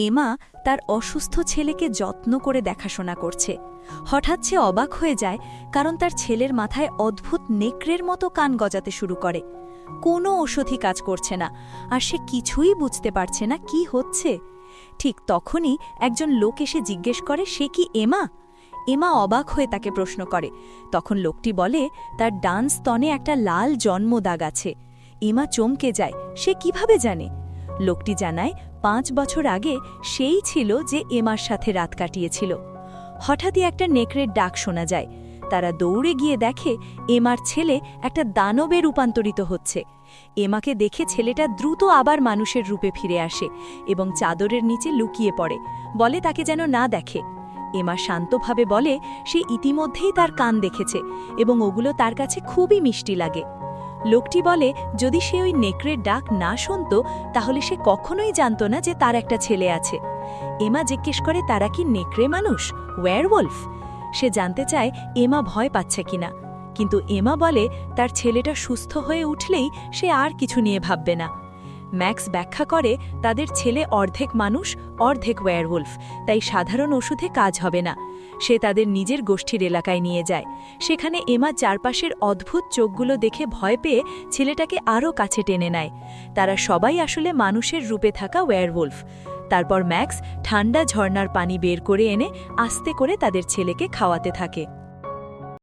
এমা তার অসুস্থ ছেলেকে যত্ন করে দেখাশোনা করছে। হঠাৎ সে অবাক হয়ে যায়, কারণ তার ছেলের মাথায় অদ্ভুত নেকড়ের মতো কান গজাতে শুরু করে। কোনো ওষুধই কাজ করছে না, আর সে কিছুই বুঝতে পারছে না কি হচ্ছে। ঠিক তখনই একজন লোক এসে জিজ্ঞেস করে, সে কি এমা? এমা অবাক হয়ে তাকে প্রশ্ন করে। তখন লোকটি বলে, তার ডান স্তনে একটা লাল জন্মদাগ আছে। এমা চমকে যায়, সে কিভাবে জানে? লোকটি জানায়, 5 বছর আগে সেই ছিল যে এমার সাথে রাত কাটিয়েছিল। হঠাৎই একটা নেকড়ের ডাক শোনা যায়। তারা দৌড়ে গিয়ে দেখে এমার ছেলে একটা দানবে রূপান্তরিত হচ্ছে। এমাকে দেখে ছেলেটা দ্রুত আবার মানুষের রূপে ফিরে আসে এবং চাদরের নিচে লুকিয়ে পড়ে, বলে তাকে যেন না দেখে। এমা শান্তভাবে বলে সে ইতিমধ্যেই তার কান দেখেছে এবং ওগুলো তার কাছে খুবই মিষ্টি লাগে। লোকটি বলে, যদি সে ওই নেকড়ের ডাক না শুনত তাহলে সে কখনোই জানত না যে তার একটা ছেলে আছে। এমা জিজ্ঞেস করে, তারা কি নেকড়ে মানুষ, ওয়্যারওয়ুলফ? সে জানতে চায় এমা ভয় পাচ্ছে কিনা, কিন্তু এমা বলে তার ছেলেটা সুস্থ হয়ে উঠলেই সে আর কিছু নিয়ে ভাববে না। ম্যাক্স ব্যাখ্যা করে, তাদের ছেলে অর্ধেক মানুষ অর্ধেক ওয়্যারওয়ুলফ, তাই সাধারণ ওষুধে কাজ হবে না। সে তাদের নিজের গোষ্ঠীর এলাকায় নিয়ে যায়। সেখানে এমা চারপাশের অদ্ভুত চোখগুলো দেখে ভয় পেয়ে ছেলেটাকে আরও কাছে টেনে নেয়। তারা সবাই আসলে মানুষের রূপে থাকা ওয়্যারওয়ুলফ। তারপর ম্যাক্স ঠান্ডা ঝর্ণার পানি বের করে এনে আস্তে করে তাদের ছেলেকে খাওয়াতে থাকে।